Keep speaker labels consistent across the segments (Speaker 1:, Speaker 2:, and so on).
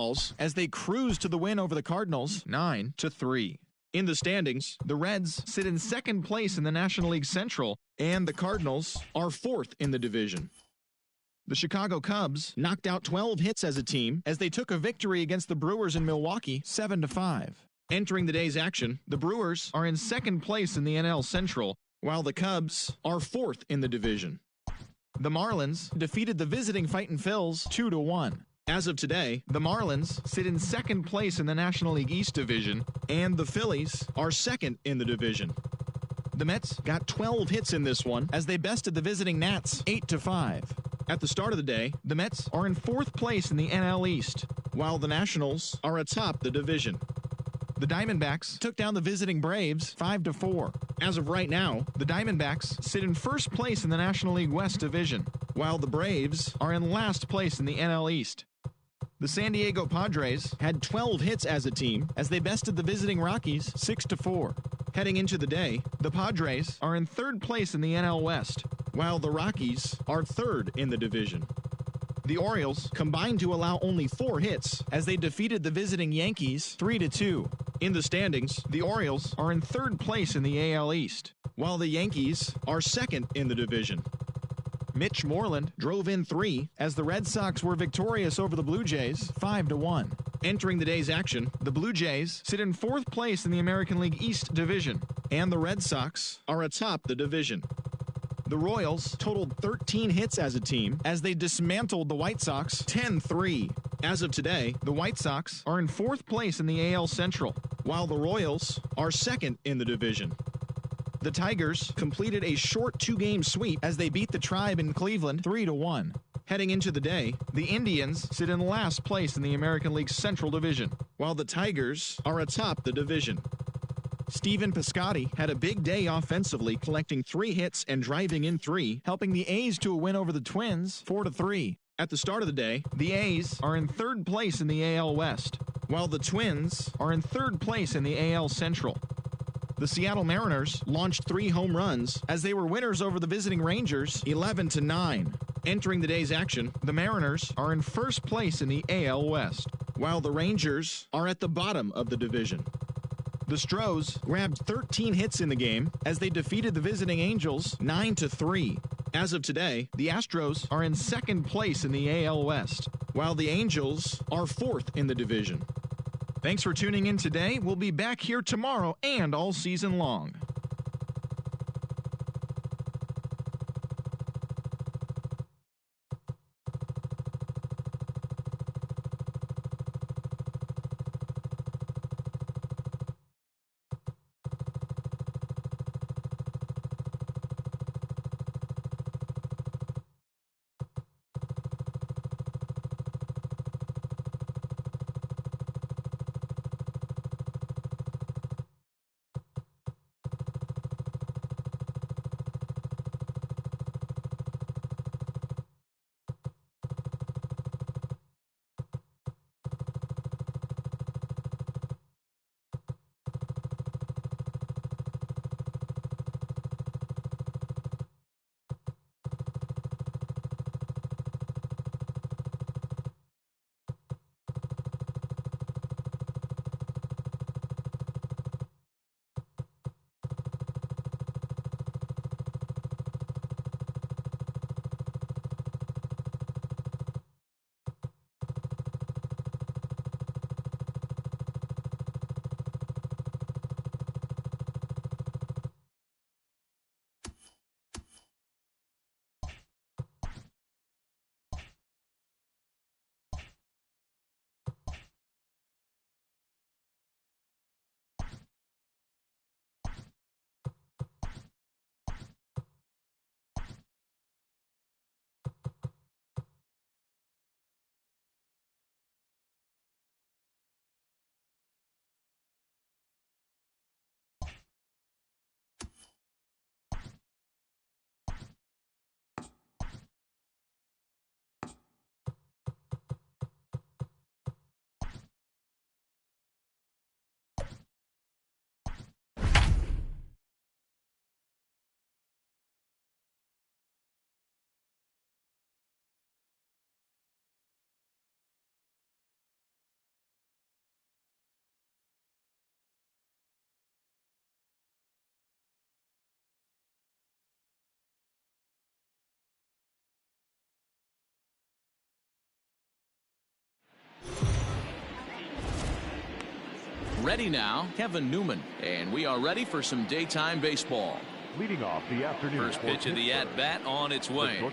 Speaker 1: Royals as they cruise to the win over the Cardinals 9-3. In the standings, the Reds sit in second place in the National League Central, and the Cardinals are fourth in the division. The Chicago Cubs knocked out 12 hits as a team as they took a victory against the Brewers in Milwaukee 7-5. Entering the day's action, the Brewers are in second place in the NL Central, while the Cubs are fourth in the division. The Marlins defeated the visiting Fightin' Phils 2-1. As of today, the Marlins sit in second place in the National League East Division, and the Phillies are second in the division. The Mets got 12 hits in this one as they bested the visiting Nats 8-5. At the start of the day, the Mets are in fourth place in the NL East, while the Nationals are atop the division. The Diamondbacks took down the visiting Braves 5-4. As of right now, the Diamondbacks sit in first place in the National League West Division, while the Braves are in last place in the NL East. The San Diego Padres had 12 hits as a team as they bested the visiting Rockies 6-4. Heading into the day, the Padres are in third place in the NL West, while the Rockies are third in the division. The Orioles combined to allow only 4 hits as they defeated the visiting Yankees 3-2. In the standings, the Orioles are in third place in the AL East, while the Yankees are second in the division. Mitch Moreland drove in 3 as the Red Sox were victorious over the Blue Jays 5-1. Entering the day's action, the Blue Jays sit in fourth place in the American League East Division, and the Red Sox are atop the division. The Royals totaled 13 hits as a team as they dismantled the White Sox 10-3. As of today, the White Sox are in fourth place in the AL Central, while the Royals are second in the division. The Tigers completed a short 2-game sweep as they beat the Tribe in Cleveland 3-1. Heading into the day, the Indians sit in last place in the American League Central Division, while the Tigers are atop the division. Stephen Piscotty had a big day offensively, collecting 3 hits and driving in 3, helping the A's to a win over the Twins 4-3. At the start of the day, the A's are in third place in the AL West, while the Twins are in third place in the AL Central. The Seattle Mariners launched 3 home runs as they were winners over the visiting Rangers 11-9. Entering the day's action, the Mariners are in first place in the AL West, while the Rangers are at the bottom of the division. The Stros grabbed 13 hits in the game as they defeated the visiting Angels 9-3. As of today, the Astros are in second place in the AL West, while the Angels are fourth in the division. Thanks for tuning in today. We'll be back here tomorrow and all season long.
Speaker 2: ready now, Kevin Newman. And we are ready for some daytime baseball.
Speaker 3: Leading off the afternoon.
Speaker 2: First pitch of the at-bat on its way.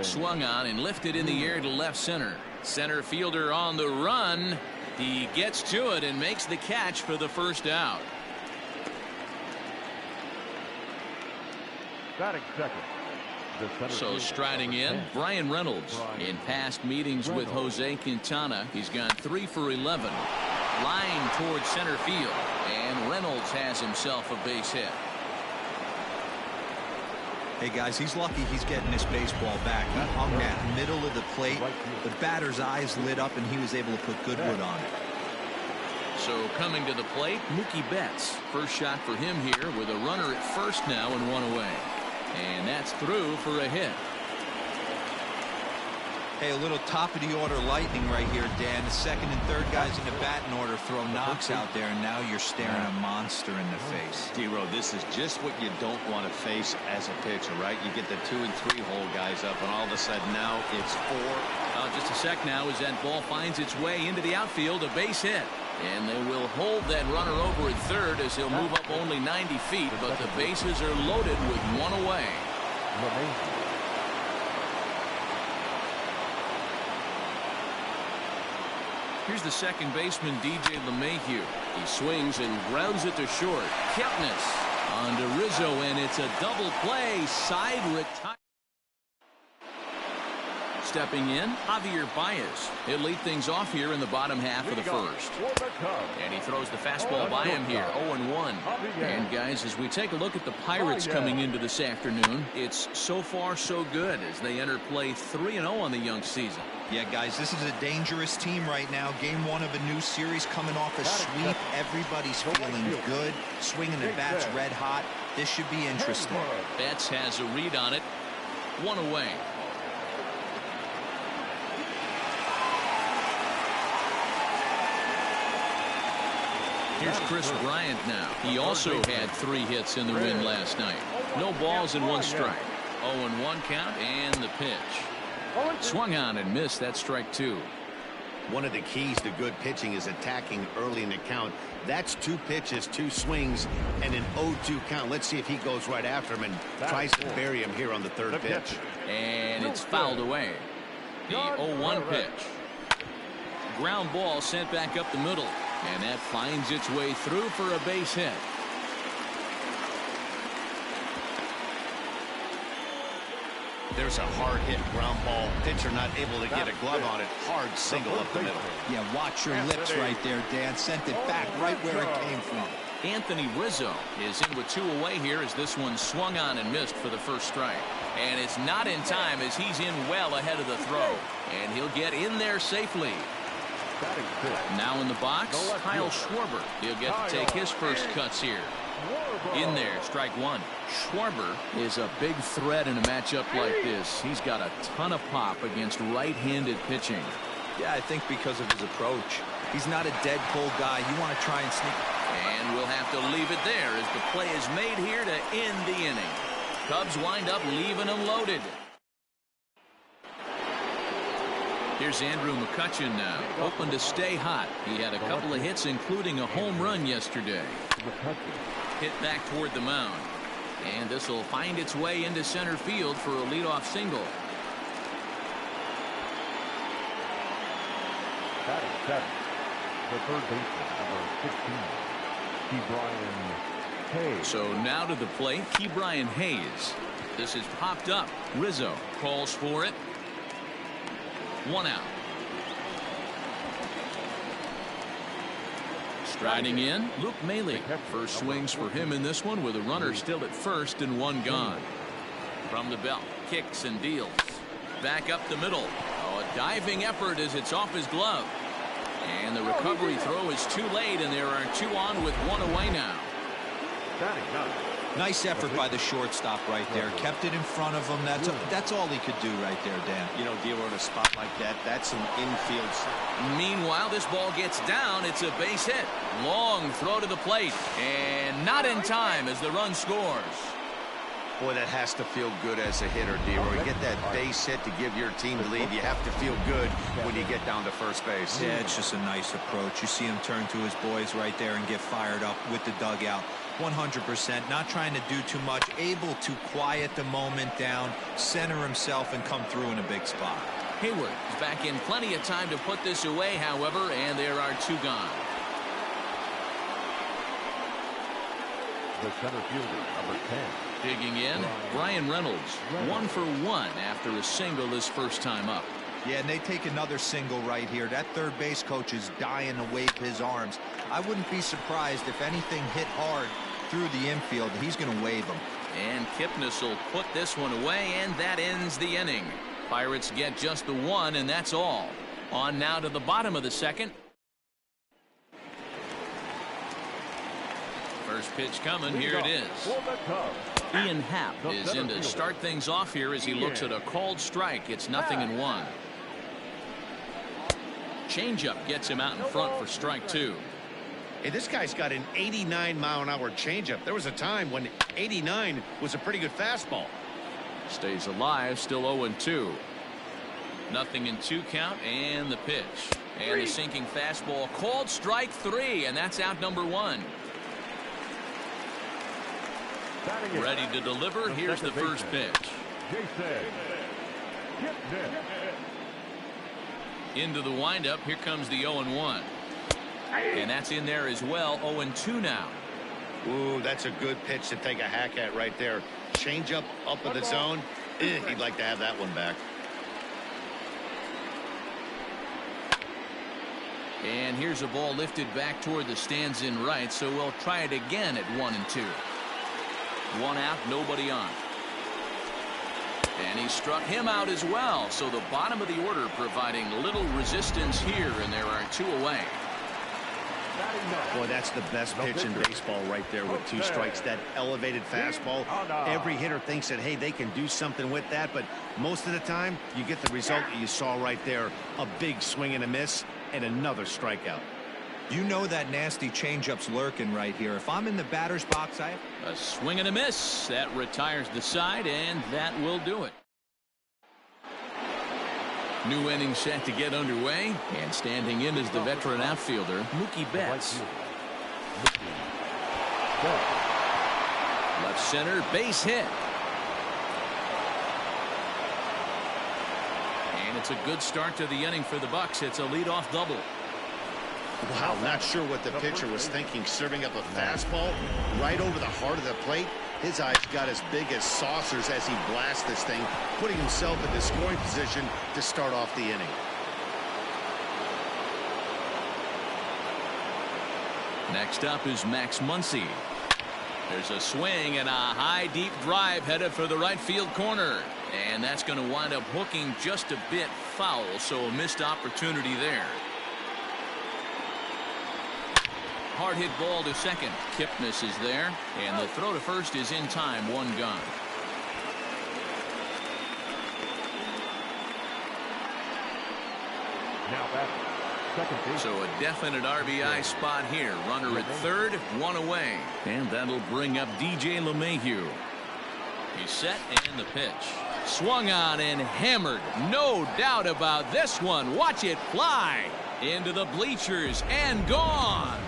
Speaker 2: Swung on and lifted in the air to left center. Center fielder on the run. He gets to it and makes the catch for the first out.
Speaker 3: Batting second.
Speaker 2: So striding in, Bryan Reynolds. In past meetings with Jose Quintana, he's gone 3 for 11. Line towards center field, and Reynolds has himself a base hit.
Speaker 4: Hey guys, he's lucky he's getting this baseball back. He hung that middle of the plate. The batter's eyes lit up and he was able to put good wood on it.
Speaker 2: So coming to the plate, Mookie Betts. First shot for him here with a runner at first now and one away. And that's through for a hit.
Speaker 4: Hey, a little top of the order lightning right here, Dan. The second and third guys in the batting order throw knocks out there, and now you're staring a monster in the face.
Speaker 5: D-Row, this is just what you don't want to face as a pitcher, right? You get the 2 and 3 hole guys up, and all of a sudden now it's 4.
Speaker 2: Just a sec now as that ball finds its way into the outfield, a base hit. And they will hold that runner over at third as he'll move up only 90 feet, but the bases are loaded with one away. Here's the second baseman, DJ LeMahieu. He swings and grounds it to short. Kipnis on to Rizzo, and it's a double play. Side retire. Stepping in, Javier Baez. He'll lead things off here in the bottom half of the first. And he throws the fastball by him here, 0-1. And guys, as we take a look at the Pirates coming into this afternoon, it's so far so good as they enter play 3-0 on the young season.
Speaker 4: Yeah, guys, this is a dangerous team right now. Game 1 of a new series coming off a sweep. Everybody's feeling good. Swinging the bats red hot. This should be interesting.
Speaker 2: Betts has a read on it. One away. Here's Chris Bryant now. He also had 3 hits in the win last night. No balls and 1 strike. 0-1 count and the pitch. Swung on and missed. That strike 2.
Speaker 5: One of the keys to good pitching is attacking early in the count. That's 2 pitches, 2 swings, and an 0-2 count. Let's see if he goes right after him and tries to bury him here on the third pitch.
Speaker 2: And it's fouled away. The 0-1 pitch. Ground ball sent back up the middle. And that finds its way through for a base hit.
Speaker 5: There's a hard hit ground ball. Pitcher not able to get a glove on it. Hard single up the middle.
Speaker 4: Yeah, watch your lips right there, Dan. Sent it back right where it came from.
Speaker 2: Anthony Rizzo is in with 2 away here as this one swung on and missed for the first strike. And it's not in time as he's in well ahead of the throw. And he'll get in there safely. Now in the box, Kyle Schwarber. He'll get to take his first cuts here. In there, strike 1. Schwarber is a big threat in a matchup like this. He's got a ton of pop against right-handed pitching.
Speaker 4: Yeah, I think because of his approach. He's not a dead cold guy. You want to try and sneak.
Speaker 2: And we'll have to leave it there as the play is made here to end the inning. Cubs wind up leaving them loaded. Here's Andrew McCutchen now, hoping to stay hot. He had a couple of hits, including a home run yesterday. Hit back toward the mound. And this will find its way into center field for a leadoff single.
Speaker 3: Batting seventh, the third baseman, number 16, Ke'Bryan Hayes.
Speaker 2: So now to the plate, Ke'Bryan Hayes. This is popped up. Rizzo calls for it. 1 out. Striding in, Luke Maile. First swings for him in this one with a runner still at first and 1 gone. From the belt, kicks and deals. Back up the middle. Oh, a diving effort as it's off his glove. And the recovery throw is too late, and there are 2 on with 1 away now.
Speaker 4: Nice effort by the shortstop right there. Kept it in front of him. That's all he could do right there, Dan.
Speaker 5: You know, dealer in a spot like that, that's an infield.
Speaker 2: Meanwhile, this ball gets down. It's a base hit. Long throw to the plate. And not in time as the run scores.
Speaker 5: Boy, that has to feel good as a hitter, D-Roy. Get that base hit to give your team the lead. You have to feel good when you get down to first base.
Speaker 4: Yeah, it's just a nice approach. You see him turn to his boys right there and get fired up with the dugout. 100%, not trying to do too much, able to quiet the moment down, center himself, and come through in a big spot.
Speaker 2: Hayward is back in plenty of time to put this away, however, and there are 2 gone.
Speaker 3: The center fielder, number 10.
Speaker 2: Digging in, Brian Reynolds, 1 for 1 after a single his first time up.
Speaker 4: Yeah, and they take another single right here. That third base coach is dying to wave his arms. I wouldn't be surprised if anything hit hard through the infield. He's going to wave them.
Speaker 2: And Kipnis will put this one away, and that ends the inning. Pirates get just the 1, and that's all. On now to the bottom of the second. First pitch coming. Here it is. Ian Happ is in to start things off here as he looks at a called strike. It's 0-1. Changeup gets him out in front for strike 2.
Speaker 5: Hey, this guy's got an 89-mile-an-hour changeup. There was a time when 89 was a pretty good fastball.
Speaker 2: Stays alive, still 0-2. 0-2 count, and the pitch. And the sinking fastball called strike 3, and that's out number 1. Ready to deliver. Here's the first pitch. Into the windup. Here comes the 0-1. And that's in there as well. 0-2 now.
Speaker 5: Ooh, that's a good pitch to take a hack at right there. Change up in the zone. He'd like to have that one back.
Speaker 2: And here's a ball lifted back toward the stands in right, so we'll try it again at 1-2. 1 out, nobody on. And he struck him out as well, so the bottom of the order providing little resistance here, and there are 2 away.
Speaker 5: Boy, that's the best pitch in baseball right there with 2 strikes. That elevated fastball. Every hitter thinks that, hey, they can do something with that, but most of the time you get the result that you saw right there. A big swing and a miss and another strikeout.
Speaker 4: You know that nasty changeup's lurking right here. If I'm in the batter's box, a
Speaker 2: swing and a miss. That retires the side, and that will do it. New inning set to get underway, and standing in is the veteran outfielder, Mookie Betts. Left center, base hit. And it's a good start to the inning for the Bucks. It's a leadoff double.
Speaker 5: Wow, not sure what the pitcher was thinking, serving up a fastball right over the heart of the plate. His eyes got as big as saucers as he blasts this thing, putting himself in the scoring position to start off the inning.
Speaker 2: Next up is Max Muncy. There's a swing and a high deep drive headed for the right field corner, and that's going to wind up hooking just a bit foul, so a missed opportunity there. Hard hit ball to second. Kipnis is there, and the throw to first is in time. 1 gone.
Speaker 3: Now back, second base.
Speaker 2: So a definite RBI spot here. Runner at third, 1 away. And that'll bring up DJ LeMahieu. He's set, and the pitch. Swung on and hammered. No doubt about this one. Watch it fly into the bleachers and gone.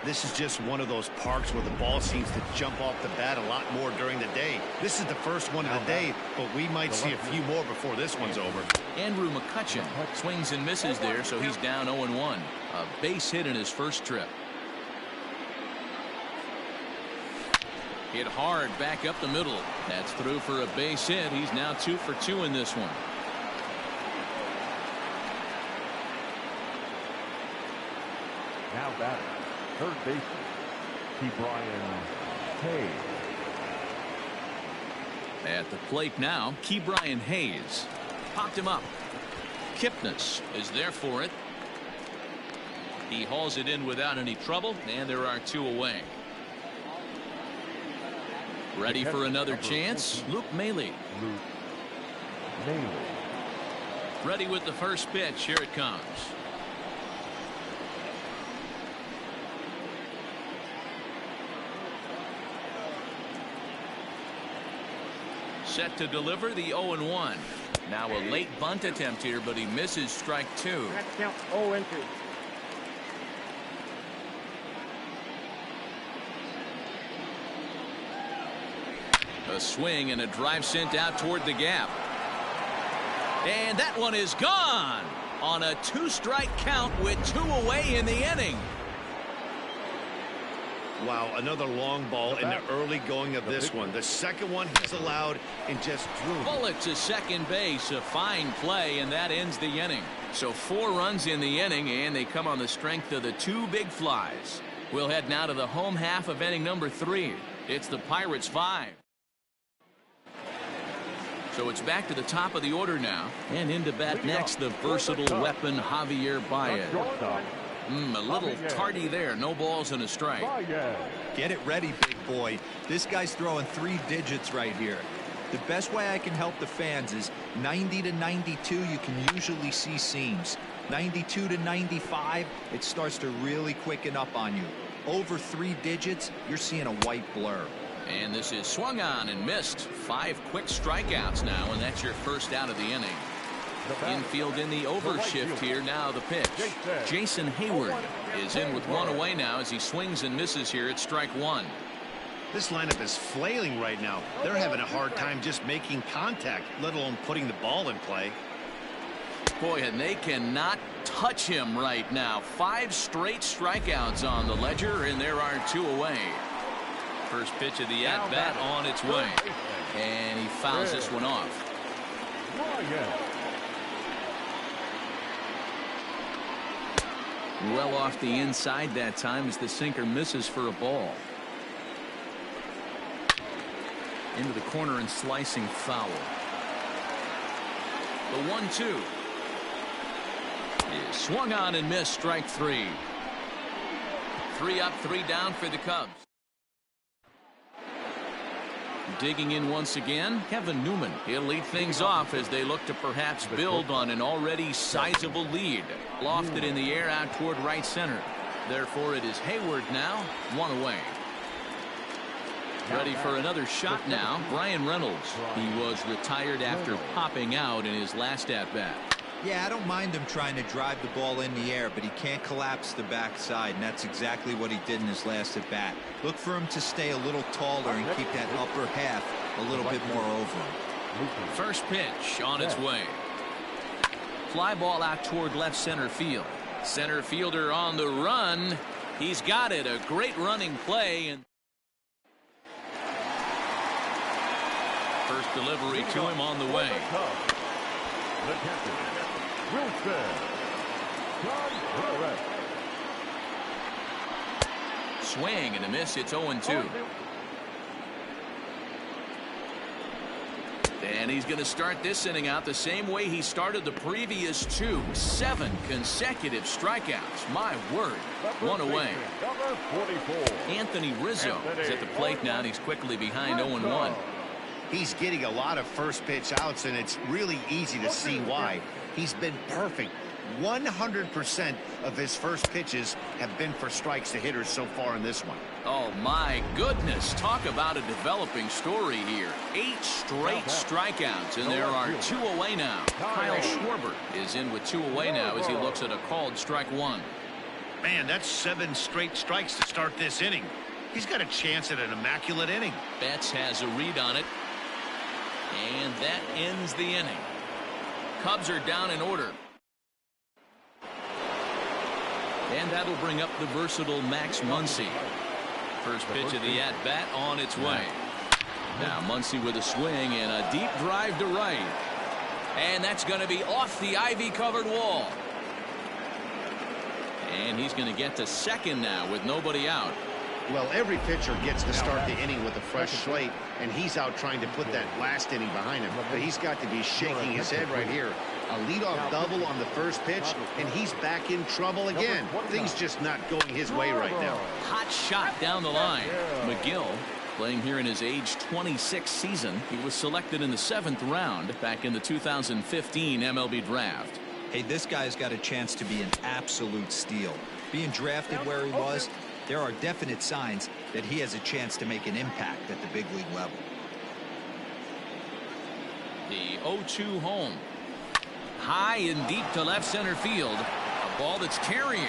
Speaker 5: This is just one of those parks where the ball seems to jump off the bat a lot more during the day. This is the first one of the day, but we might see a few more before this one's over.
Speaker 2: Andrew McCutchen swings and misses there, so he's down 0-1. A base hit in his first trip. Hit hard back up the middle. That's through for a base hit. He's now 2 for 2 in this one.
Speaker 3: Now batting, third baseman, Ke'Bryan Hayes.
Speaker 2: At the plate now, Ke'Bryan Hayes. Popped him up. Kipnis is there for it. He hauls it in without any trouble, and there are 2 away. Ready for another chance, Luke Maile. Ready with the first pitch. Here it comes. Set to deliver the 0-1. Now a late bunt attempt here, but he misses strike 2.
Speaker 6: That's count 0-2.
Speaker 2: A swing and a drive sent out toward the gap. And that one is gone on a 2-strike count with 2 away in the inning.
Speaker 5: Wow, another long ball in the early going of this one. The second one he's allowed and just drew.
Speaker 2: Bullet to second base, a fine play, and that ends the inning. So 4 runs in the inning, and they come on the strength of the 2 big flies. We'll head now to the home half of inning number 3. It's the Pirates 5. So it's back to the top of the order now, and into bat next, the versatile weapon Javier Baez. A little tardy there. No balls and a strike.
Speaker 4: Get it ready, big boy. This guy's throwing 3 digits right here. The best way I can help the fans is 90 to 92. You can usually see seams. 92 to 95, it starts to really quicken up on you. Over 3 digits, you're seeing a white blur.
Speaker 2: And this is swung on and missed. 5 quick strikeouts now, and that's your first out of the inning. Infield in the overshift here. Now the pitch. Jason Hayward is in with 1 away now as he swings and misses here at strike 1.
Speaker 5: This lineup is flailing right now. They're having a hard time just making contact, let alone putting the ball in play.
Speaker 2: Boy, and they cannot touch him right now. 5 straight strikeouts on the ledger, and there are 2 away. First pitch of the at-bat on its way. And he fouls this one off. Well off the inside that time as the sinker misses for a ball. Into the corner and slicing foul. The 1-2 is swung on and missed. Strike 3. 3 up, 3 down for the Cubs. Digging in once again, Kevin Newman. He'll lead things off as they look to perhaps build on an already sizable lead. Lofted in the air out toward right center. Therefore, it is Hayward now, 1 away. Ready for another shot now, Brian Reynolds. He was retired after popping out in his last at-bat.
Speaker 4: Yeah, I don't mind him trying to drive the ball in the air, but he can't collapse the backside, and that's exactly what he did in his last at bat. Look for him to stay a little taller and keep that upper half a little bit more over him.
Speaker 2: First pitch on its way. Fly ball out toward left center field. Center fielder on the run. He's got it. A great running play. And first delivery to him on the way.
Speaker 3: The captain, Wilson Contreras.
Speaker 2: Swing and a miss. It's 0-2. And he's going to start this inning out the same way he started the previous 2. 7 consecutive strikeouts. My word. 1 away. Anthony Rizzo is at the plate now, and he's quickly behind 0-1.
Speaker 5: He's getting a lot of first pitch outs, and it's really easy to see why. He's been perfect. 100% of his first pitches have been for strikes to hitters so far in this one.
Speaker 2: Oh, my goodness. Talk about a developing story here. 8 straight strikeouts, and there are 2 away now. Kyle Schwarber is in with 2 away now as he looks at a called strike 1.
Speaker 5: Man, that's 7 straight strikes to start this inning. He's got a chance at an immaculate inning.
Speaker 2: Betts has a read on it. And that ends the inning. Cubs are down in order. And that'll bring up the versatile Max Muncy. First pitch of the at-bat on its way. Now Muncy with a swing and a deep drive to right. And that's going to be off the ivy-covered wall. And he's going to get to second now with nobody out.
Speaker 5: Well, every pitcher gets to start the inning with a fresh slate, and he's out trying to put that last inning behind him. But he's got to be shaking his head right here. A leadoff double on the first pitch, and he's back in trouble again. Things just not going his way right now.
Speaker 2: Hot shot down the line. McGill playing here in his age 26 season. He was selected in the 7th round back in the 2015 MLB draft.
Speaker 4: Hey, this guy's got a chance to be an absolute steal. Being drafted where he was, there are definite signs that he has a chance to make an impact at the big league level.
Speaker 2: The 0-2 home. High and deep to left center field. A ball that's carrying.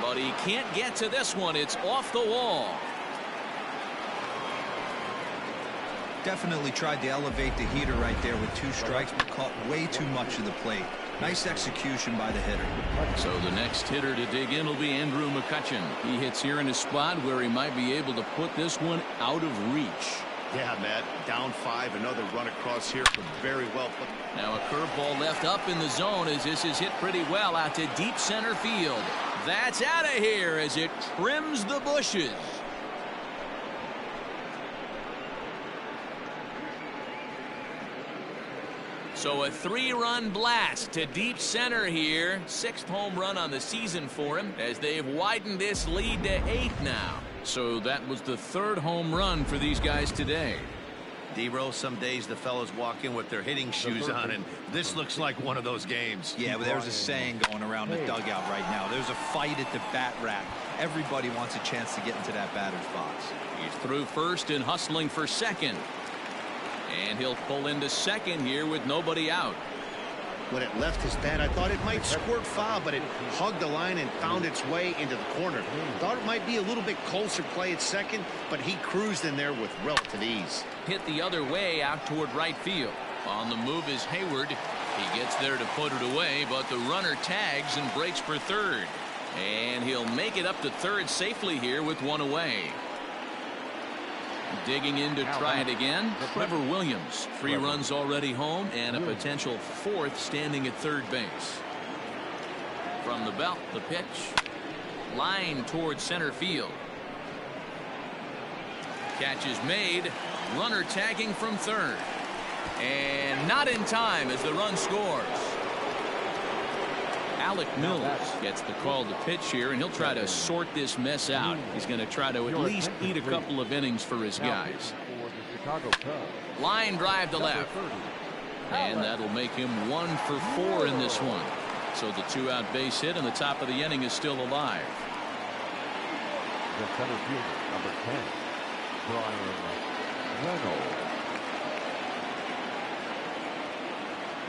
Speaker 2: But he can't get to this one. It's off the wall.
Speaker 4: Definitely tried to elevate the heater right there with 2 strikes, but caught way too much of the plate. Nice execution by the hitter.
Speaker 2: So the next hitter to dig in will be Andrew McCutchen. He hits here in a spot where he might be able to put this one out of reach.
Speaker 5: Yeah, Matt. Down 5. Another run across here. Very well put.
Speaker 2: Now a curveball left up in the zone as this is hit pretty well out to deep center field. That's out of here as it trims the bushes. So a 3-run blast to deep center here. 6th home run on the season for him as they've widened this lead to 8 now. So that was the 3rd home run for these guys today.
Speaker 5: D-Row, some days the fellas walk in with their hitting shoes on, and this looks like one of those games.
Speaker 4: Yeah, but there's a saying going around the dugout right now. There's a fight at the bat rack. Everybody wants a chance to get into that batter's box.
Speaker 2: He's through first and hustling for second. And he'll pull into second here with nobody out.
Speaker 5: When it left his bat, I thought it might squirt foul, but it hugged the line and found its way into the corner. Thought it might be a little bit closer play at second, but he cruised in there with relative ease.
Speaker 2: Hit the other way out toward right field. On the move is Hayward. He gets there to put it away, but the runner tags and breaks for third. And he'll make it up to third safely here with 1 away. Digging in to try it again, Trevor Williams. 3 runs already home and a potential 4th standing at third base. From the belt, the pitch. Line towards center field. Catch is made. Runner tagging from third. And not in time as the run scores. Alec Mills gets the call to pitch here, and he'll try to sort this mess out. He's going to try to at least eat a couple of innings for his guys. Line drive to left. And that'll make him 1 for 4 in this one. So the 2-out base hit and the top of the inning is still alive.
Speaker 3: The center fielder, number 10, Bryan Reynolds.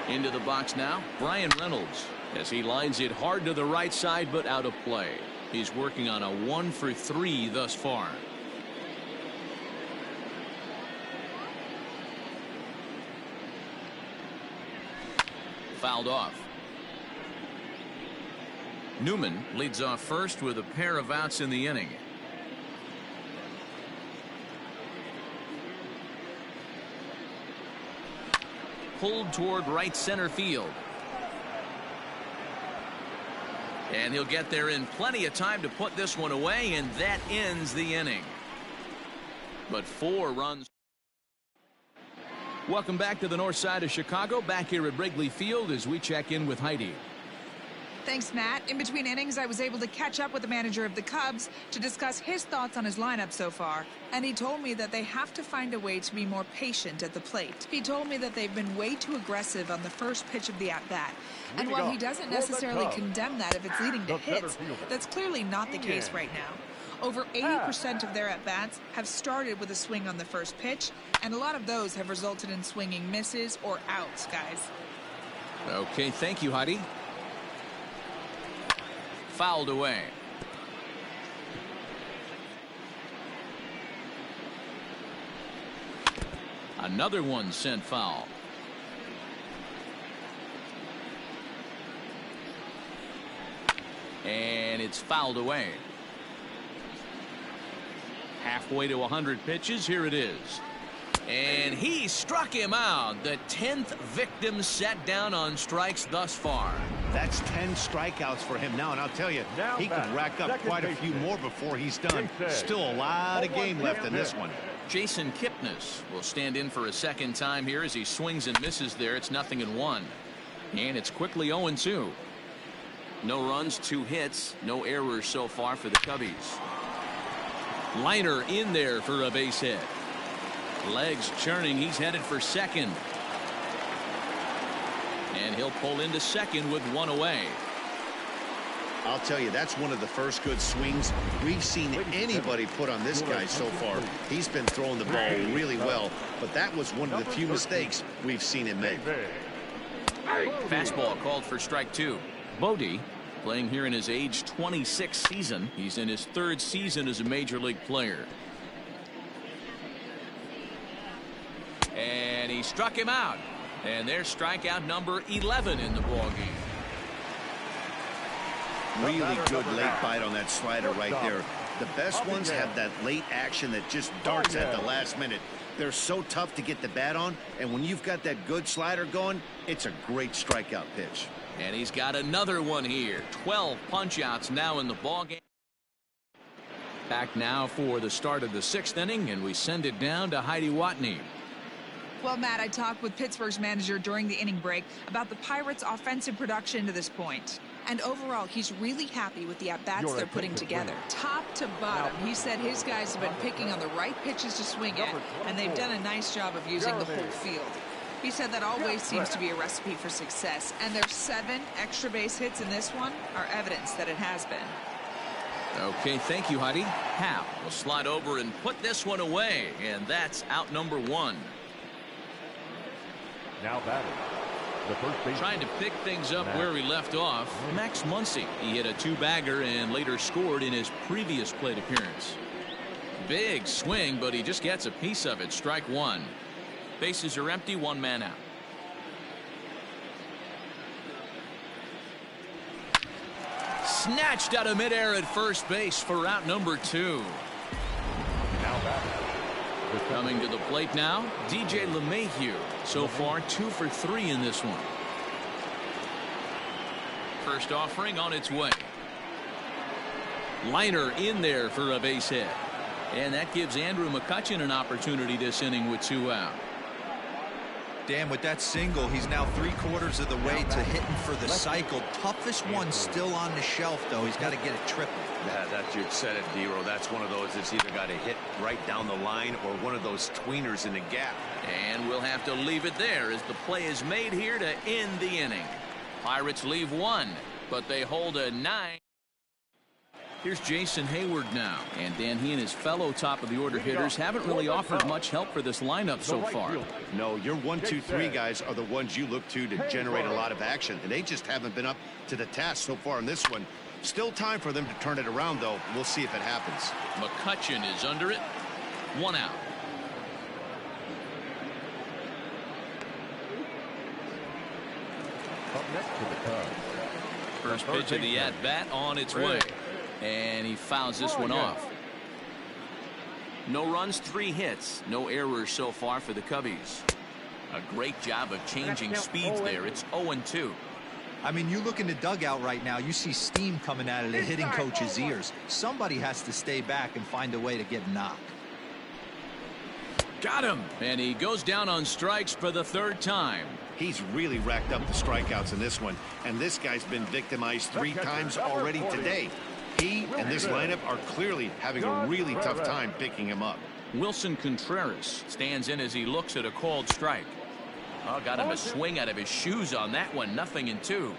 Speaker 2: Into the box now, Bryan Reynolds, as he lines it hard to the right side but out of play. He's working on a 1 for 3 thus far. Fouled off. Newman leads off first with a pair of outs in the inning. Pulled toward right center field. And he'll get there in plenty of time to put this one away, and that ends the inning. But 4 runs. Welcome back to the north side of Chicago, back here at Wrigley Field as we check in with Heidi.
Speaker 6: Thanks, Matt. In between innings, I was able to catch up with the manager of the Cubs to discuss his thoughts on his lineup so far. And he told me that they have to find a way to be more patient at the plate. He told me that they've been way too aggressive on the first pitch of the at-bat. And while he doesn't necessarily condemn that if it's leading to hits, that's clearly not the case right now. Over 80% of their at-bats have started with a swing on the first pitch, and a lot of those have resulted in swinging misses or outs, guys.
Speaker 2: Okay, thank you, Heidi. Fouled away. Another one sent foul. And it's fouled away. Halfway to 100 pitches. Here it is. And he struck him out. The 10th victim set down on strikes thus far.
Speaker 5: That's 10 strikeouts for him now, and I'll tell you, he could rack up quite a few more before he's done. Still a lot of game left in this one.
Speaker 2: Jason Kipnis will stand in for a second time here as he swings and misses there. It's 0-1. And it's quickly 0-2. No runs, 2 hits, no errors so far for the Cubbies. Liner in there for a base hit. Legs churning. He's headed for second. And he'll pull into second with 1 away.
Speaker 5: I'll tell you, that's one of the first good swings we've seen anybody put on this guy so far. He's been throwing the ball really well, but that was one of the few mistakes we've seen him make.
Speaker 2: Fastball called for strike 2. Bodie playing here in his age 26 season. He's in his 3rd season as a major league player. And he struck him out. And there's strikeout number 11 in the ballgame.
Speaker 5: Really good late bite on that slider right there. The best ones have that late action that just darts at the last minute. They're so tough to get the bat on, and when you've got that good slider going, it's a great strikeout pitch.
Speaker 2: And he's got another one here. 12 punch-outs now in the ballgame. Back now for the start of the 6th inning, and we send it down to Heidi Watney.
Speaker 6: Well, Matt, I talked with Pittsburgh's manager during the inning break about the Pirates' offensive production to this point. And overall, he's really happy with the at-bats they're putting together. Top to bottom, he said his guys have been picking on the right pitches to swing at, and they've done a nice job of using the whole field. He said that always seems to be a recipe for success, and their 7 extra base hits in this one are evidence that it has been.
Speaker 2: Okay, thank you, Heidi. Happ will slide over and put this one away, and that's out number 1.
Speaker 3: Now batting. The first base.
Speaker 2: Trying to pick things up where he left off, Max Muncy. He hit a 2-bagger and later scored in his previous plate appearance. Big swing, but he just gets a piece of it. Strike 1. Bases are empty, 1 man out. Snatched out of midair at first base for out number 2.
Speaker 3: Now batting.
Speaker 2: Coming to the plate now, DJ LeMahieu. So far 2 for 3 in this one. First offering on its way. Liner in there for a base hit. And that gives Andrew McCutchen an opportunity this inning with 2 out.
Speaker 4: Dan, with that single, he's now 3/4 of the way to hitting for the cycle. Toughest one still on the shelf, though. He's got to get it triple.
Speaker 5: Yeah, that's, you've said it, Dero. That's one of those that's either got to hit right down the line or one of those tweeners in the gap.
Speaker 2: And we'll have to leave it there as the play is made here to end the inning. Pirates leave 1, but they hold a 9. Here's Jason Hayward now. And Dan, he and his fellow top-of-the-order hitters haven't really offered much help for this lineup so far.
Speaker 5: No, your 1, 2, 3 guys are the ones you look to generate a lot of action, and they just haven't been up to the task so far in this one. Still time for them to turn it around, though. We'll see if it happens.
Speaker 2: McCutchen is under it. 1 out.
Speaker 3: Up next to the Cubs.
Speaker 2: First pitch of the at-bat on its way. And he fouls this one off. No runs, 3 hits. No errors so far for the Cubbies. A great job of changing speeds there. It's 0-2.
Speaker 4: I mean, you look in the dugout right now, you see steam coming out of the hitting coach's ears. Somebody has to stay back and find a way to get knocked.
Speaker 2: Got him. And he goes down on strikes for the 3rd time.
Speaker 5: He's really racked up the strikeouts in this one, and this guy's been victimized 3 times already today. He and this lineup are clearly having a really tough time picking him up.
Speaker 2: Wilson Contreras stands in as he looks at a called strike. Oh, got him a swing out of his shoes on that one. 0-2.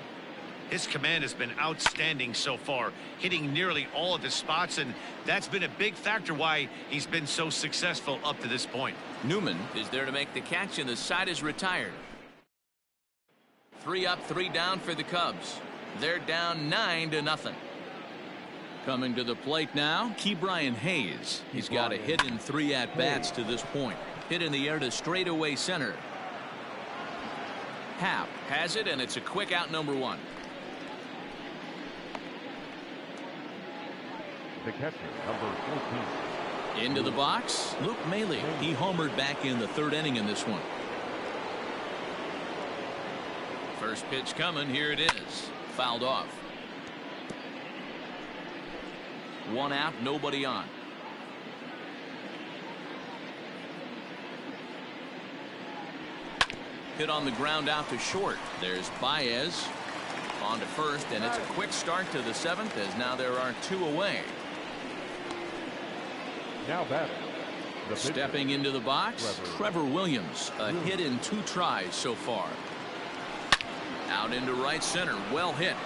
Speaker 5: His command has been outstanding so far, hitting nearly all of his spots, and that's been a big factor why he's been so successful up to this point.
Speaker 2: Newman is there to make the catch, and the side is retired. 3 up, 3 down for the Cubs. They're down 9-0. Coming to the plate now, Ke'Bryan Hayes. He's got a hit in 3 at-bats to this point. Hit in the air to straightaway center. Happ has it, and it's a quick out number 1.
Speaker 3: The catcher, number 14.
Speaker 2: Into the box, Luke Maile. He homered back in the 3rd inning in this one. First pitch coming. Here it is. Fouled off. 1 out, nobody on. Hit on the ground out to short. There's Baez on to first, and it's a quick start to the 7th as now there are 2 away.
Speaker 3: Now batting.
Speaker 2: Stepping into the box, Trevor Williams. A hit in 2 tries so far. Out into right center. Well hit.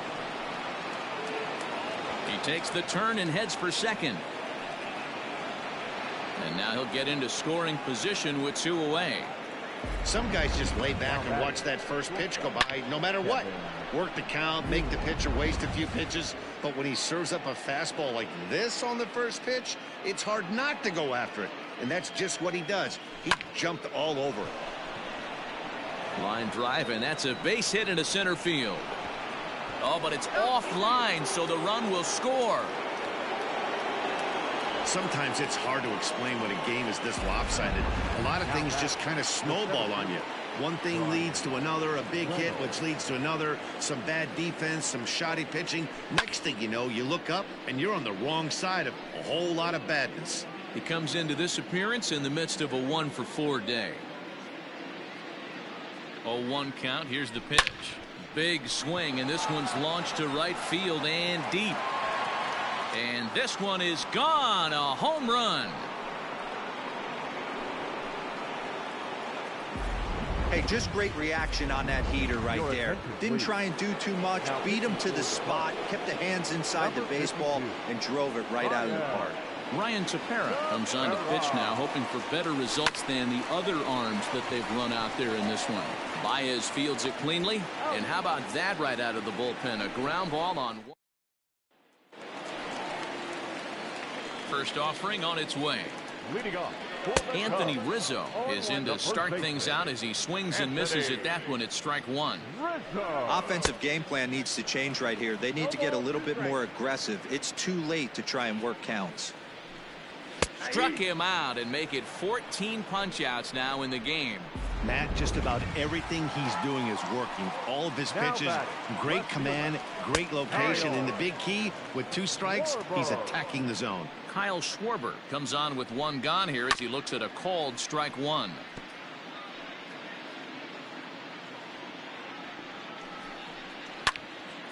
Speaker 2: He takes the turn and heads for second. And now he'll get into scoring position with 2 away.
Speaker 5: Some guys just lay back and watch that first pitch go by no matter what. Work the count, make the pitcher waste a few pitches. But when he serves up a fastball like this on the first pitch, it's hard not to go after it. And that's just what he does. He jumped all over it.
Speaker 2: Line drive, and that's a base hit into center field. Oh, but it's offline, so the run will score.
Speaker 5: Sometimes it's hard to explain when a game is this lopsided. A lot of things just kind of snowball on you. One thing leads to another, a big hit, which leads to another, some bad defense, some shoddy pitching. Next thing you know, you look up and you're on the wrong side of a whole lot of badness.
Speaker 2: He comes into this appearance in the midst of a 1-for-4 day. 0-1 count. Here's the pitch. Big swing, and this one's launched to right field and deep. And this one is gone. A home run.
Speaker 4: Hey, just great reaction on that heater right there. Didn't try and do too much. Beat him to the spot. Kept the hands inside the baseball and drove it right out of the park.
Speaker 2: Ryan Tepera comes on to pitch now, hoping for better results than the other arms that they've run out there in this one. Baez fields it cleanly. And how about that right out of the bullpen? A ground ball on one. First offering on its way.
Speaker 3: Leading off.
Speaker 2: Anthony Rizzo is in to start things out as he swings and misses at that one at strike 1.
Speaker 4: Offensive game plan needs to change right here. They need to get a little bit more aggressive. It's too late to try and work counts.
Speaker 2: Struck him out and make it 14 punch-outs now in the game.
Speaker 5: Matt, just about everything he's doing is working. All of his pitches, great command, great location, and the big key, with 2 strikes, he's attacking the zone.
Speaker 2: Kyle Schwarber comes on with 1 gone here as he looks at a called strike 1.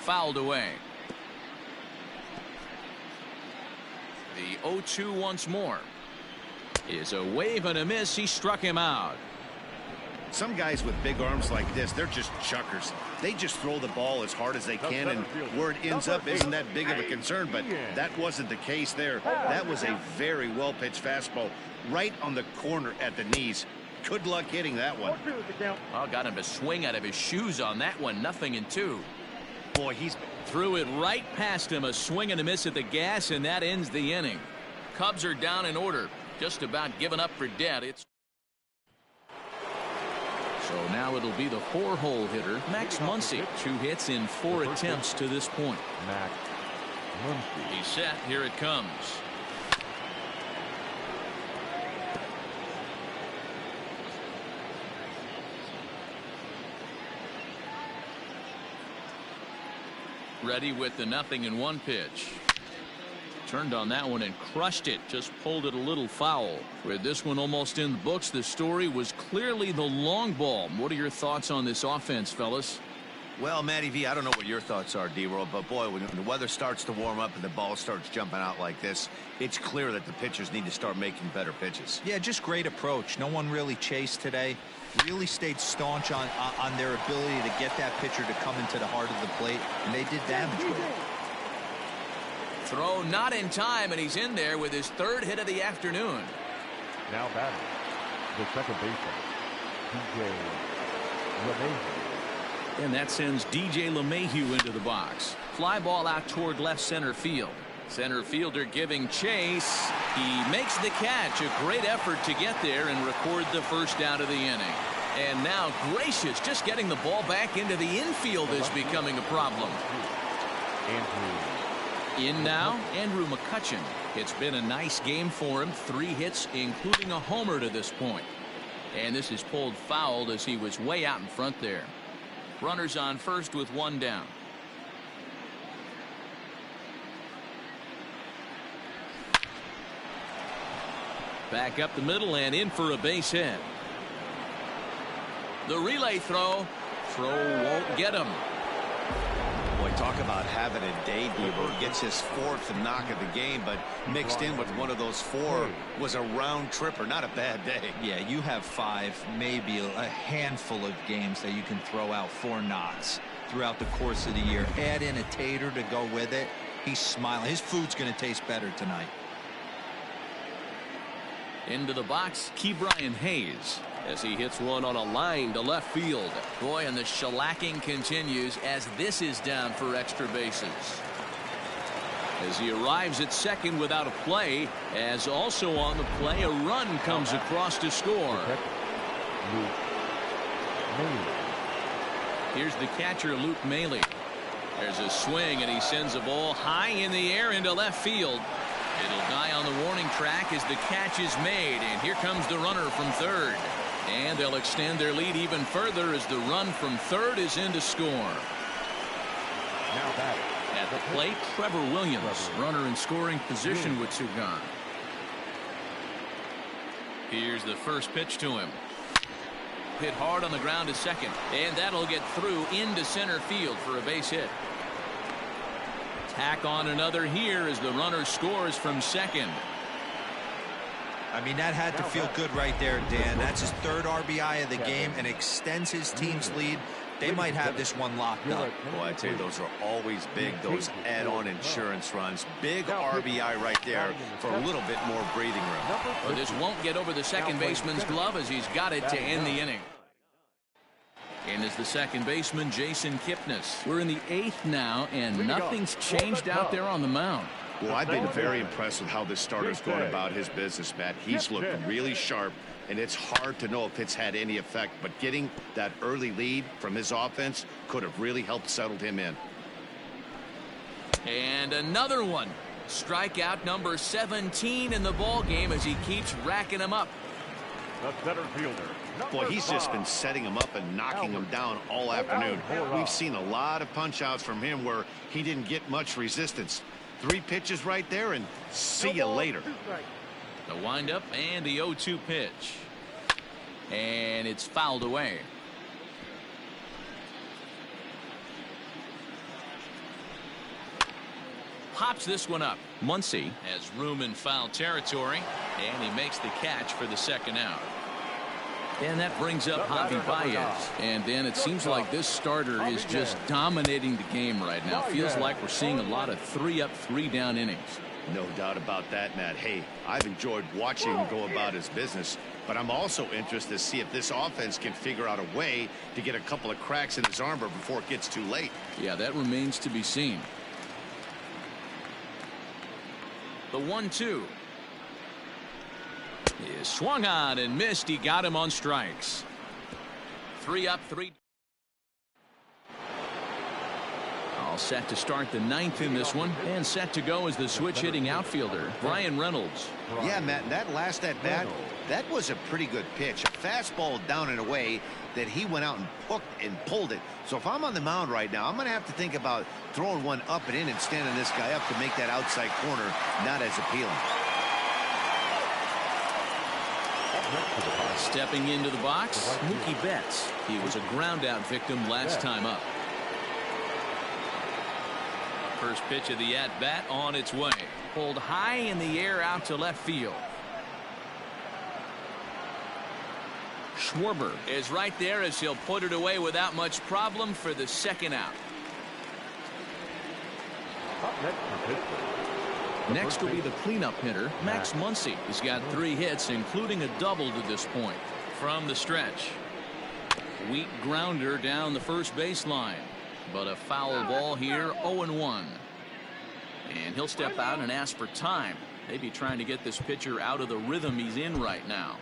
Speaker 2: Fouled away. The 0-2 once more. Is a wave and a miss. He struck him out.
Speaker 5: Some guys with big arms like this, they're just chuckers. They just throw the ball as hard as they can, and where it ends up isn't that big of a concern, but that wasn't the case there. That was a very well-pitched fastball right on the corner at the knees. Good luck hitting that one.
Speaker 2: Oh, got him to swing out of his shoes on that one. 0-2.
Speaker 5: Boy, he's
Speaker 2: threw it right past him. A swing and a miss at the gas, and that ends the inning. Cubs are down in order. Just about given up for dead. So now it'll be the 4-hole hitter, Max Muncy. 2 hits in 4 attempts to this point.
Speaker 3: Max Muncy.
Speaker 2: He's set. Here it comes. Ready with the 0-1 pitch. Turned on that one and crushed it. Just pulled it a little foul. With this one almost in the books, the story was clearly the long ball. What are your thoughts on this offense, fellas?
Speaker 5: Well, Matty V, I don't know what your thoughts are, D-Roll, but boy, when the weather starts to warm up and the ball starts jumping out like this, it's clear that the pitchers need to start making better pitches.
Speaker 4: Yeah, just great approach. No one really chased today. Really stayed staunch on their ability to get that pitcher to come into the heart of the plate, and they did damage with it.
Speaker 2: Throw not in time, and he's in there with his 3rd hit of the afternoon.
Speaker 3: Now batting, the second baseman, DJ LeMahieu.
Speaker 2: And that sends DJ LeMahieu into the box. Fly ball out toward left center field. Center fielder giving chase. He makes the catch. A great effort to get there and record the first out of the inning. And now Gracious just getting the ball back into the infield is becoming a problem. In now, Andrew McCutchen. It's been a nice game for him. 3 hits, including a homer to this point. And this is pulled fouled as he was way out in front there. Runners on first with 1 down. Back up the middle and in for a base hit. The relay throw. Throw won't get him.
Speaker 5: Boy, talk about having a day, Deaver. Gets his 4th knock of the game, but mixed in with one of those 4 was a round tripper. Not a bad day.
Speaker 4: Yeah, you have 5, maybe a handful of games that you can throw out 4 knocks throughout the course of the year. Add in a tater to go with it. He's smiling. His food's going to taste better tonight.
Speaker 2: Into the box, Ke'Bryan Hayes, as he hits one on a line to left field. Boy, and the shellacking continues as this is down for extra bases. As he arrives at second without a play, as also on the play, a run comes across to score. Here's the catcher, Luke Maile. There's a swing, and he sends a ball high in the air into left field. It'll die on the warning track as the catch is made, and here comes the runner from third. And they'll extend their lead even further as the run from third is in to score.
Speaker 3: Now batting.
Speaker 2: At the plate, Trevor Williams, runner in scoring position with two gone. Here's the first pitch to him. Hit hard on the ground to second, and that'll get through into center field for a base hit. Tack on another here as the runner scores from second.
Speaker 4: I mean, that had to feel good right there, Dan. That's his third RBI of the game and extends his team's lead. They might have this one locked up.
Speaker 5: Boy, I tell you, those are always big, those add-on insurance runs. Big RBI right there for a little bit more breathing room.
Speaker 2: But this won't get over the second baseman's glove as he's got it to end the inning. And is the second baseman, Jason Kipnis. We're in the eighth now, and nothing's changed out there on the mound.
Speaker 5: Well, I've been very impressed with how this starter's going about his business, Matt. He's looked really sharp, and it's hard to know if it's had any effect, but getting that early lead from his offense could have really helped settle him in.
Speaker 2: And another one. Strikeout number 17 in the ball game as he keeps racking them up.
Speaker 3: The center fielder.
Speaker 5: Boy, he's just been setting him up and knocking him down all afternoon. We've seen a lot of punch-outs from him where he didn't get much resistance. 3 pitches right there, and see you later.
Speaker 2: The windup and the 0-2 pitch. And it's fouled away. Pops this one up. Muncy has room in foul territory, and he makes the catch for the second out. And that brings up Javi Baez. And then it seems like this starter is just dominating the game right now. Feels like we're seeing a lot of 3-up, 3-down innings.
Speaker 5: No doubt about that, Matt. Hey, I've enjoyed watching him go about his business, but I'm also interested to see if this offense can figure out a way to get a couple of cracks in his armor before it gets too late.
Speaker 2: Yeah, that remains to be seen. The 1-2 is swung on and missed. He got him on strikes. 3 up, 3. All set to start the 9th in this one, and set to go as the switch hitting outfielder Bryan Reynolds.
Speaker 5: Yeah, Matt, and that last at bat, that was a pretty good pitch. A fastball down and away that he went out and hooked and pulled it. So if I'm on the mound right now, I'm going to have to think about throwing one up and in and standing this guy up to make that outside corner not as appealing.
Speaker 2: Stepping into the box, Mookie Betts. He was a ground-out victim last time up. First pitch of the at-bat on its way. Pulled high in the air out to left field. Schwarber is right there as he'll put it away without much problem for the second out. Next will be the cleanup hitter, Max Muncy. He's got 3 hits, including a double to this point. From the stretch. Weak grounder down the first baseline. But a foul ball here, 0-1. And he'll step out and ask for time. Maybe trying to get this pitcher out of the rhythm he's in right now.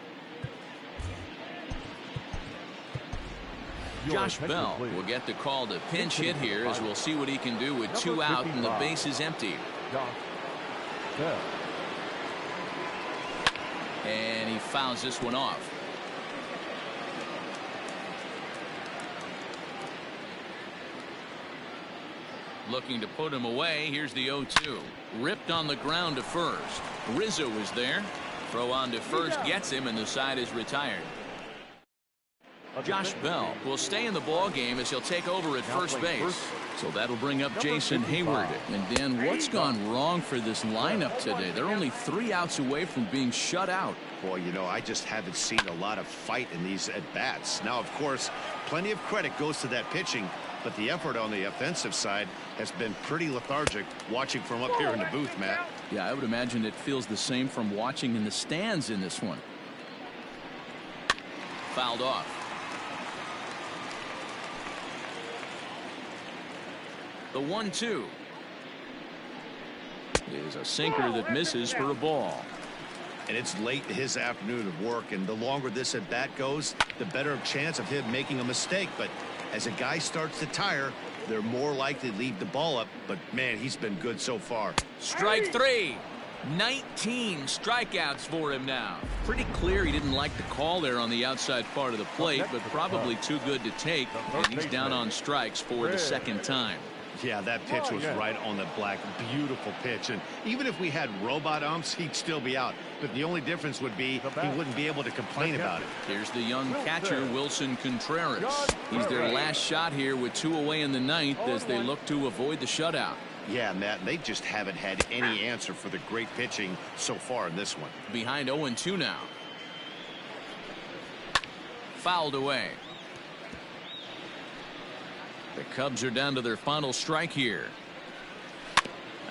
Speaker 2: Josh Bell will get the call to pinch hit here as we'll see what he can do with 2 out and the base is empty. And he fouls this one off. Looking to put him away. Here's the 0-2. Ripped on the ground to first. Rizzo is there. Throw on to first gets him, and the side is retired. Josh Bell will stay in the ball game as he'll take over at first base. So that'll bring up Jason Hayward. And Dan, what's gone wrong for this lineup today? They're only 3 outs away from being shut out.
Speaker 5: Boy, you know, I just haven't seen a lot of fight in these at-bats. Now, of course, plenty of credit goes to that pitching, but the effort on the offensive side has been pretty lethargic watching from up here in the booth, Matt.
Speaker 2: Yeah, I would imagine it feels the same from watching in the stands in this one. Fouled off. The 1-2 is a sinker that misses for a ball.
Speaker 5: And it's late in his afternoon of work, and the longer this at bat goes, the better chance of him making a mistake. But as a guy starts to tire, they're more likely to leave the ball up. But man, he's been good so far.
Speaker 2: Strike three. 19 strikeouts for him now. Pretty clear he didn't like the call there on the outside part of the plate, but probably too good to take, and he's down on strikes for the second time.
Speaker 5: Yeah, that pitch was right on the black. Beautiful pitch. And even if we had robot umps, he'd still be out. But the only difference would be he wouldn't be able to complain about it.
Speaker 2: Here's the young catcher, Wilson Contreras. He's their last shot here with 2 away in the ninth as they look to avoid the shutout.
Speaker 5: Yeah, Matt, they just haven't had any answer for the great pitching so far in this one.
Speaker 2: Behind 0-2 now. Fouled away. The Cubs are down to their final strike here.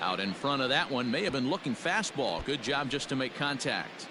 Speaker 2: Out in front of that one, may have been looking fastball. Good job just to make contact.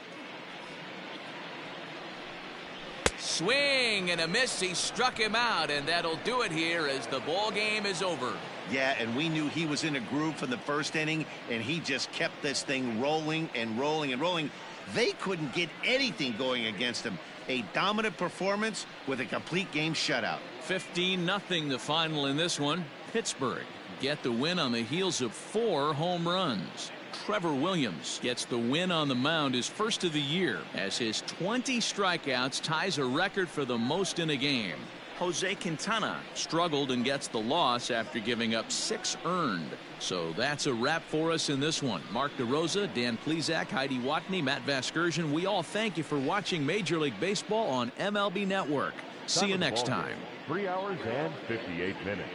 Speaker 2: Swing and a miss. He struck him out, and that'll do it here as the ball game is over.
Speaker 5: Yeah, and we knew he was in a groove from the first inning, and he just kept this thing rolling and rolling and rolling. They couldn't get anything going against him. A dominant performance with a complete game shutout.
Speaker 2: 15-0 the final in this one. Pittsburgh get the win on the heels of 4 home runs. Trevor Williams gets the win on the mound, his first of the year, as his 20 strikeouts ties a record for the most in a game. Jose Quintana struggled and gets the loss after giving up 6 earned. So that's a wrap for us in this one. Mark DeRosa, Dan Plesac, Heidi Watney, Matt Vasgersian. We all thank you for watching Major League Baseball on MLB Network. See you next time.
Speaker 7: 3 hours and 58 minutes.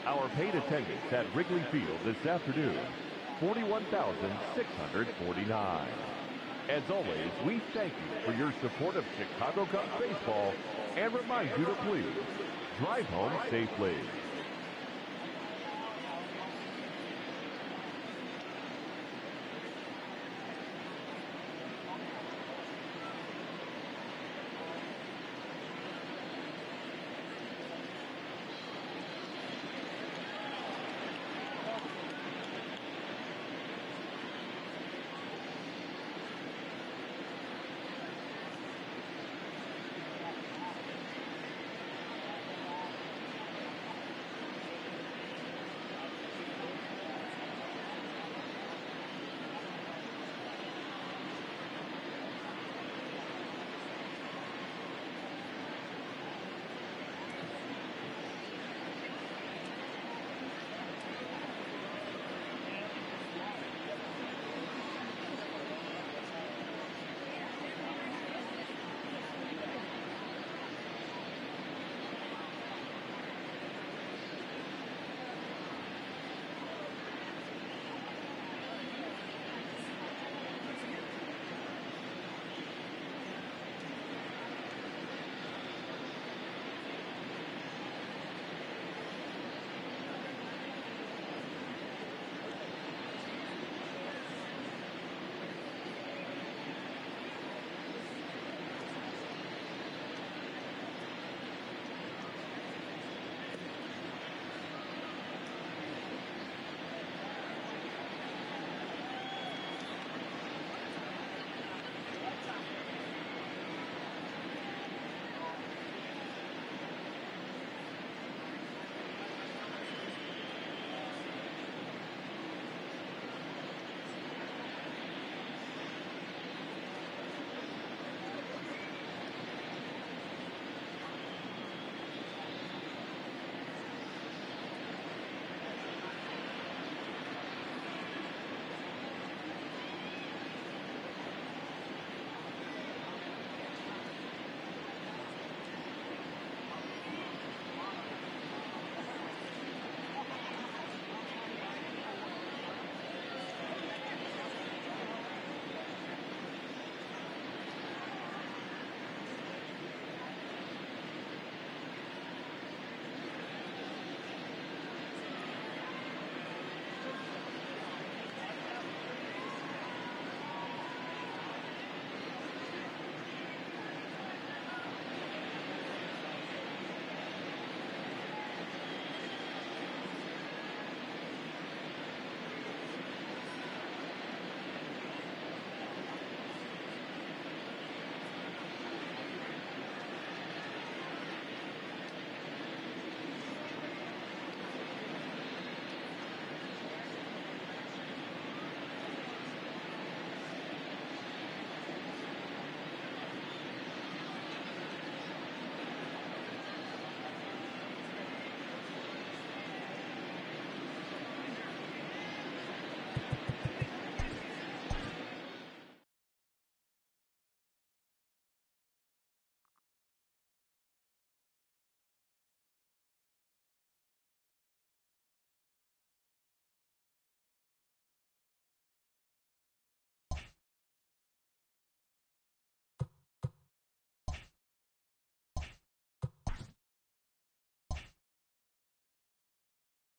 Speaker 7: Our paid attendance at Wrigley Field this afternoon, 41,649. As always, we thank you for your support of Chicago Cubs baseball and remind you to please drive home safely.